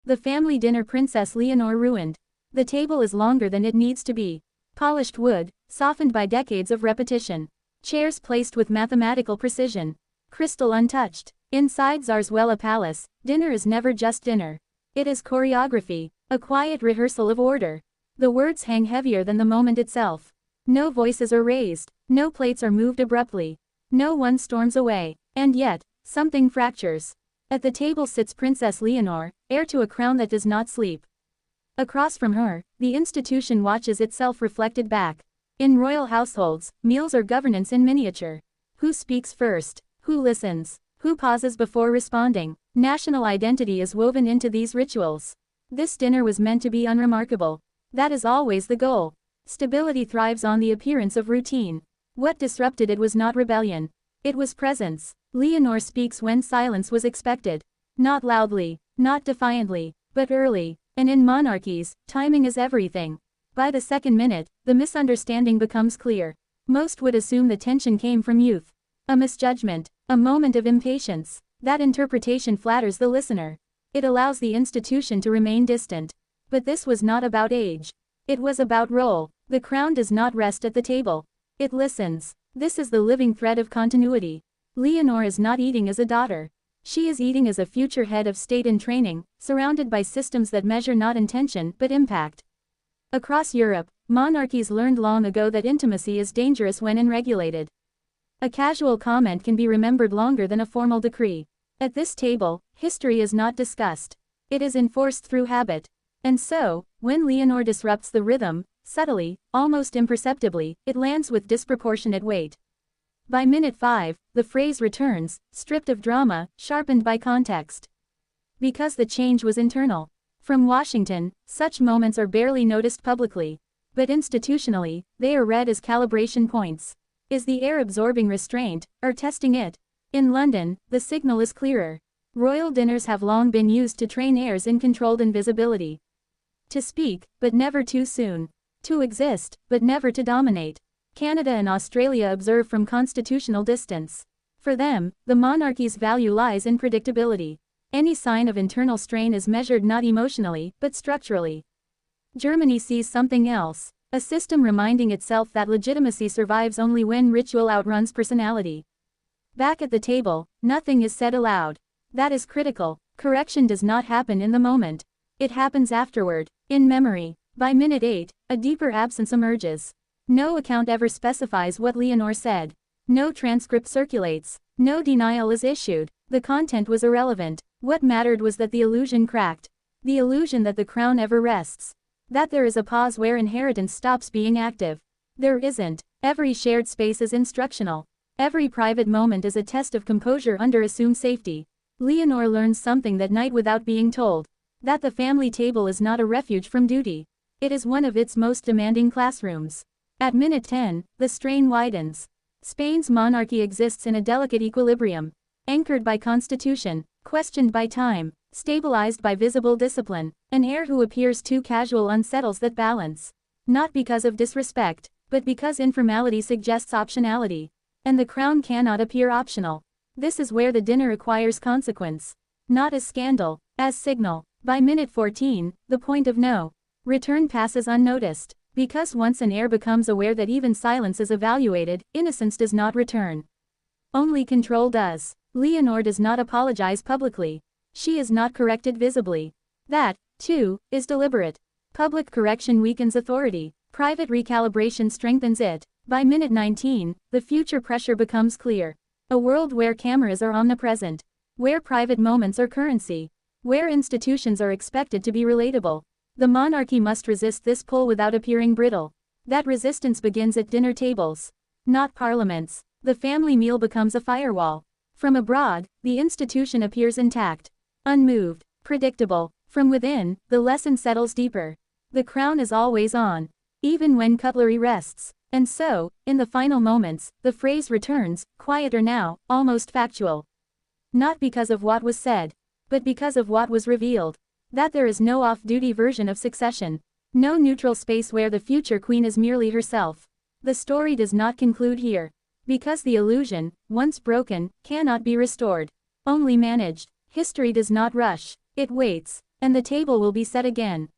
The family dinner Princess Leonor ruined. The table is longer than it needs to be. Polished wood, softened by decades of repetition. Chairs placed with mathematical precision. Crystal untouched. Inside Zarzuela Palace, dinner is never just dinner. It is choreography, a quiet rehearsal of order. The words hang heavier than the moment itself. No voices are raised, no plates are moved abruptly. No one storms away, and yet, something fractures. At the table sits Princess Leonor, heir to a crown that does not sleep. Across from her, the institution watches itself reflected back. In royal households, meals are governance in miniature. Who speaks first? Who listens? Who pauses before responding? National identity is woven into these rituals. This dinner was meant to be unremarkable. That is always the goal. Stability thrives on the appearance of routine. What disrupted it was not rebellion. It was presence. Leonor speaks when silence was expected. Not loudly, not defiantly, but early, and in monarchies, timing is everything. By the second minute, the misunderstanding becomes clear. Most would assume the tension came from youth. A misjudgment, a moment of impatience. That interpretation flatters the listener. It allows the institution to remain distant. But this was not about age. It was about role. The crown does not rest at the table. It listens. This is the living thread of continuity. Leonor is not eating as a daughter. She is eating as a future head of state in training, surrounded by systems that measure not intention but impact. Across Europe, monarchies learned long ago that intimacy is dangerous when unregulated. A casual comment can be remembered longer than a formal decree. At this table, history is not discussed. It is enforced through habit. And so, when Leonor disrupts the rhythm, subtly, almost imperceptibly, it lands with disproportionate weight. By minute 5, the phrase returns, stripped of drama, sharpened by context. Because the change was internal. From Washington, such moments are barely noticed publicly. But institutionally, they are read as calibration points. Is the air absorbing restraint, or testing it? In London, the signal is clearer. Royal dinners have long been used to train heirs in controlled invisibility. To speak, but never too soon. To exist, but never to dominate. Canada and Australia observe from constitutional distance. For them, the monarchy's value lies in predictability. Any sign of internal strain is measured not emotionally, but structurally. Germany sees something else. A system reminding itself that legitimacy survives only when ritual outruns personality. Back at the table, nothing is said aloud. That is critical. Correction does not happen in the moment. It happens afterward, in memory. By minute 8, a deeper absence emerges. No account ever specifies what Leonor said. No transcript circulates. No denial is issued. The content was irrelevant. What mattered was that the illusion cracked. The illusion that the crown ever rests. That there is a pause where inheritance stops being active. There isn't. Every shared space is instructional. Every private moment is a test of composure under assumed safety. Leonor learns something that night without being told. That the family table is not a refuge from duty. It is one of its most demanding classrooms. At minute 10, the strain widens. Spain's monarchy exists in a delicate equilibrium. Anchored by constitution, questioned by time, stabilized by visible discipline. An heir who appears too casual unsettles that balance. Not because of disrespect, but because informality suggests optionality. And the crown cannot appear optional. This is where the dinner acquires consequence. Not as scandal, as signal. By minute 14, the point of no return passes unnoticed. Because once an heir becomes aware that even silence is evaluated, innocence does not return. Only control does. Leonor does not apologize publicly. She is not corrected visibly. That, too, is deliberate. Public correction weakens authority. Private recalibration strengthens it. By minute 19, the future pressure becomes clear. A world where cameras are omnipresent. Where private moments are currency. Where institutions are expected to be relatable. The monarchy must resist this pull without appearing brittle. That resistance begins at dinner tables. Not parliaments. The family meal becomes a firewall. From abroad, the institution appears intact. Unmoved. Predictable. From within, the lesson settles deeper. The crown is always on. Even when cutlery rests. And so, in the final moments, the phrase returns, quieter now, almost factual. Not because of what was said, but because of what was revealed. That there is no off-duty version of succession. No neutral space where the future queen is merely herself. The story does not conclude here. Because the illusion, once broken, cannot be restored. Only managed. History does not rush. It waits. And the table will be set again.